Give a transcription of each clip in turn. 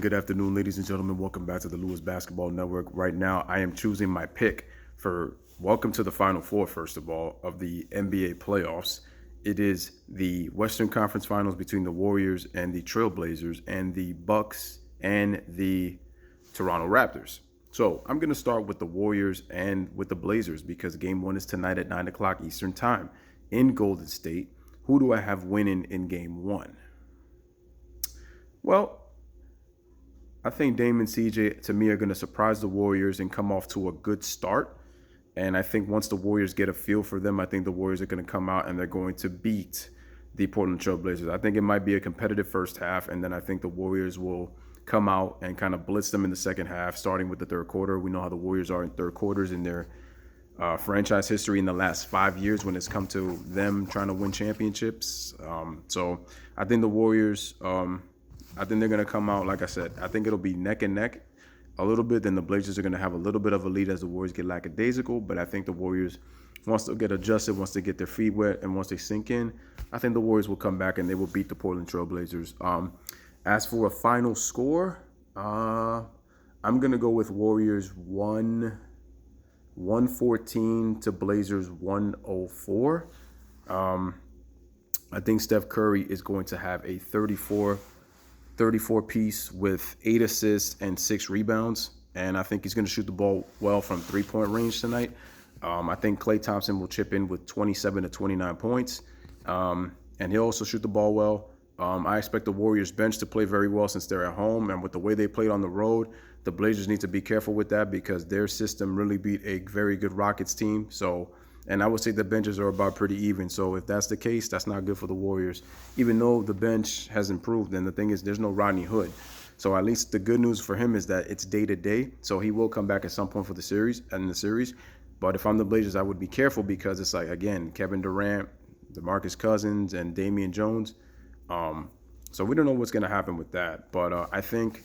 Good afternoon, ladies and gentlemen. Welcome back to the Lewis Basketball Network. Right now, I am choosing my pick for welcome to the Final Four, first of all, of the NBA playoffs. It is the Western Conference Finals between the Warriors and the Trailblazers, and the Bucks and the Toronto Raptors. So I'm going to start with the Warriors and with the Blazers because game one is tonight at 9 o'clock Eastern Time in Golden State. Who do I have winning in game one? Well, I think Dame and CJ, to me, are going to surprise the Warriors and come off to a good start. And I think once the Warriors get a feel for them, I think the Warriors are going to come out and they're going to beat the Portland Trailblazers. I think it might be a competitive first half, and then I think the Warriors will come out and kind of blitz them in the second half, starting with the third quarter. We know how the Warriors are in third quarters in their franchise history in the last 5 years when it's come to them trying to win championships. So I think the Warriors, I think they're going to come out, like I said, I think it'll be neck and neck a little bit. Then the Blazers are going to have a little bit of a lead as the Warriors get lackadaisical. But I think the Warriors, once they get adjusted, once they get their feet wet, and once they sink in, I think the Warriors will come back and they will beat the Portland Trailblazers. As for a final score, I'm going to go with Warriors 114 to Blazers 104. I think Steph Curry is going to have a 34 piece with 8 assists and 6 rebounds. And I think he's going to shoot the ball well from three-point range tonight. I think Klay Thompson will chip in with 27 to 29 points. And he'll also shoot the ball well. I expect the Warriors bench to play very well since they're at home. And with the way they played on the road, the Blazers need to be careful with that because their system really beat a very good Rockets team. And I would say the benches are about pretty even. So if that's the case, that's not good for the Warriors. Even though the bench has improved, and the thing is, there's no Rodney Hood. So at least the good news for him is that it's day to day. So he will come back at some point for the series. But if I'm the Blazers, I would be careful because it's like, again, Kevin Durant, DeMarcus Cousins, and Damian Jones. So we don't know what's going to happen with that. But I think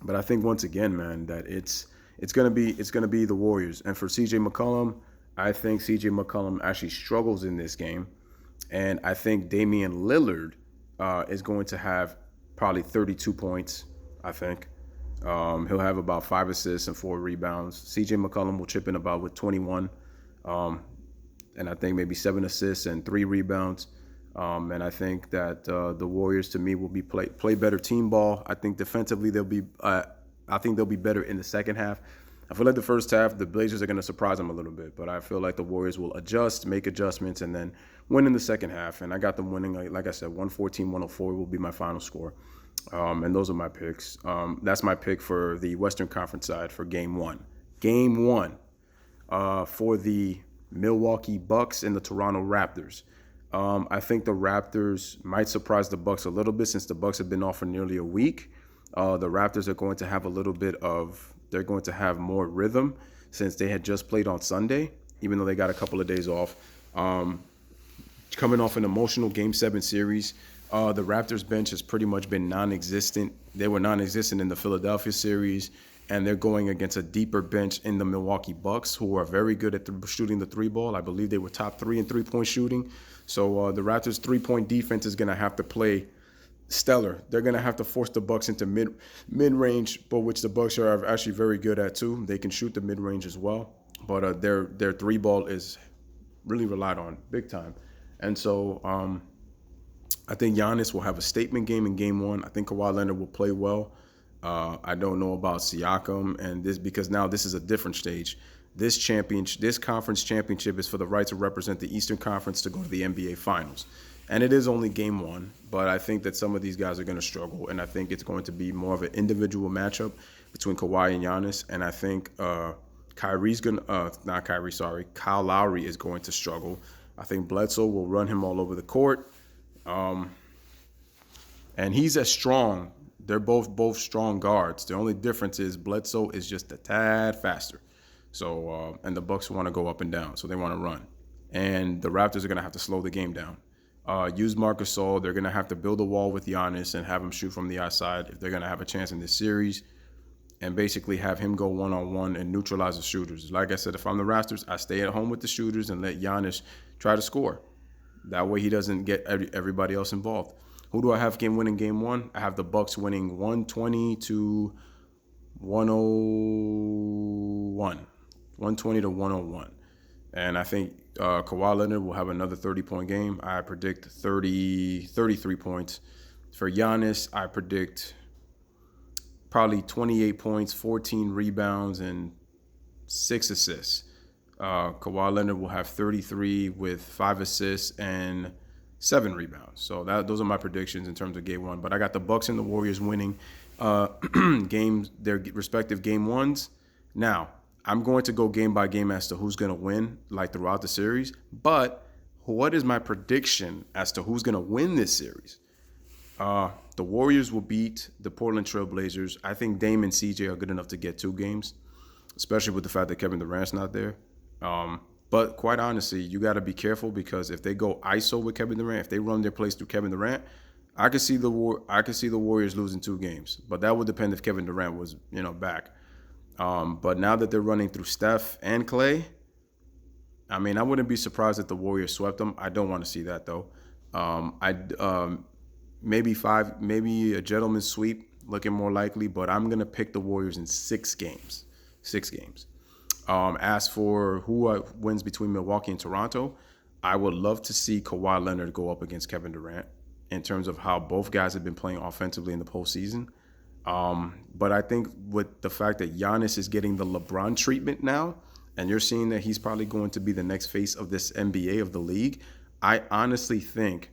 once again, man, that it's gonna be the Warriors. And for CJ McCollum, I think CJ McCollum actually struggles in this game. And I think Damian Lillard is going to have probably 32 points, I think. He'll have about 5 assists and 4 rebounds. CJ McCollum will chip in about with 21. And I think maybe 7 assists and 3 rebounds. And I think that the Warriors, to me, will be play better team ball. I think defensively they'll be better in the second half. I feel like the first half, the Blazers are going to surprise them a little bit, but I feel like the Warriors will make adjustments, and then win in the second half. And I got them winning, like I said, 114-104 will be my final score. And those are my picks. That's my pick for the Western Conference side for game one. Game one for the Milwaukee Bucks and the Toronto Raptors. I think the Raptors might surprise the Bucks a little bit since the Bucks have been off for nearly a week. The Raptors are going to have they're going to have more rhythm since they had just played on Sunday, even though they got a couple of days off. Coming off an emotional Game 7 series, the Raptors bench has pretty much been non-existent. They were non-existent in the Philadelphia series, and they're going against a deeper bench in the Milwaukee Bucks, who are very good at shooting the three ball. I believe they were top 3 in three-point shooting. So the Raptors' three-point defense is going to have to play stellar. They're going to have to force the Bucks into mid-range, but which the Bucks are actually very good at too. They can shoot the mid-range as well, but their three ball is really relied on big time. And so I think Giannis will have a statement game in game one. I think Kawhi Leonard will play well. I don't know about Siakam and this because now this is a different stage. This conference championship is for the right to represent the Eastern Conference to go to the NBA Finals. And it is only game one, but I think that some of these guys are going to struggle, and I think it's going to be more of an individual matchup between Kawhi and Giannis. And I think Kyle Lowry is going to struggle. I think Bledsoe will run him all over the court. And he's as strong. They're both strong guards. The only difference is Bledsoe is just a tad faster. So and the Bucks want to go up and down, so they want to run. And the Raptors are going to have to slow the game down. Use Marc Gasol. They're going to have to build a wall with Giannis and have him shoot from the outside if they're going to have a chance in this series, and basically have him go one-on-one and neutralize the shooters. Like I said, if I'm the Raptors, I stay at home with the shooters and let Giannis try to score. That way he doesn't get everybody else involved. Who do I have winning game one? I have the Bucks winning 120 to 101. 120 to 101. And I think Kawhi Leonard will have another 30-point game. I predict 33 points. For Giannis, I predict probably 28 points, 14 rebounds, and 6 assists. Kawhi Leonard will have 33 with 5 assists and 7 rebounds. So those are my predictions in terms of game one. But I got the Bucks and the Warriors winning games, their respective game ones. Now, I'm going to go game by game as to who's going to win, like throughout the series. But what is my prediction as to who's going to win this series? The Warriors will beat the Portland Trail Blazers. I think Dame and CJ are good enough to get 2 games, especially with the fact that Kevin Durant's not there. But quite honestly, you got to be careful because if they go ISO with Kevin Durant, if they run their plays through Kevin Durant, I could see the Warriors losing 2 games. But that would depend if Kevin Durant was, back. But now that they're running through Steph and Clay, I mean, I wouldn't be surprised if the Warriors swept them. I don't want to see that though. Maybe a gentleman's sweep looking more likely, but I'm gonna pick the Warriors in 6 games. 6 games. As for who wins between Milwaukee and Toronto, I would love to see Kawhi Leonard go up against Kevin Durant in terms of how both guys have been playing offensively in the postseason. But I think with the fact that Giannis is getting the LeBron treatment now, and you're seeing that he's probably going to be the next face of this NBA of the league, I honestly think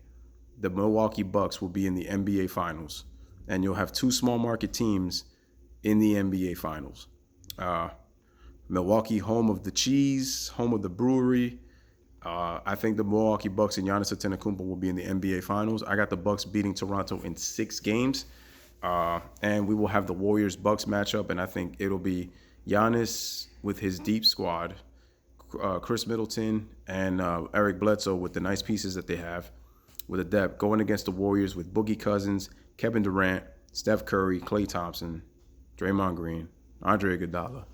the Milwaukee Bucks will be in the NBA Finals, and you'll have 2 small market teams in the NBA Finals. Milwaukee, home of the cheese, home of the brewery. I think the Milwaukee Bucks and Giannis Antetokounmpo will be in the NBA Finals. I got the Bucks beating Toronto in 6 games, and we will have the Warriors-Bucks matchup, and I think it'll be Giannis with his deep squad, Chris Middleton and Eric Bledsoe with the nice pieces that they have, with a depth, going against the Warriors with Boogie Cousins, Kevin Durant, Steph Curry, Klay Thompson, Draymond Green, Andre Iguodala.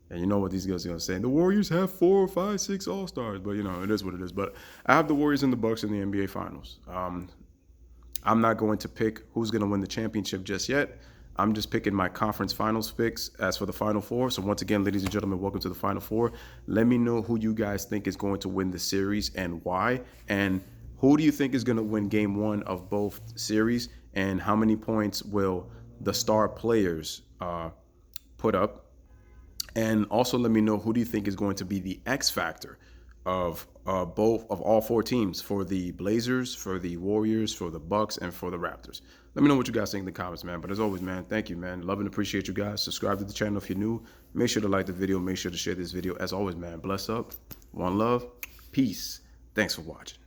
And you know what these guys are going to say. The Warriors have 4, 5, 6 All-Stars. But, it is what it is. But I have the Warriors and the Bucks in the NBA Finals. I'm not going to pick who's going to win the championship just yet. I'm just picking my conference finals picks as for the Final Four. So once again, ladies and gentlemen, welcome to the Final Four. Let me know who you guys think is going to win the series and why. And who do you think is going to win game one of both series? And how many points will the star players put up? And also let me know who do you think is going to be the X factor of all 4 teams, for the Blazers, for the Warriors, for the Bucks, and for the Raptors. Let me know what you guys think in the comments, man. But as always, man, thank you, man. Love and appreciate you guys. Subscribe to the channel if you're new. Make sure to like the video. Make sure to share this video. As always, man, bless up. One love. Peace. Thanks for watching.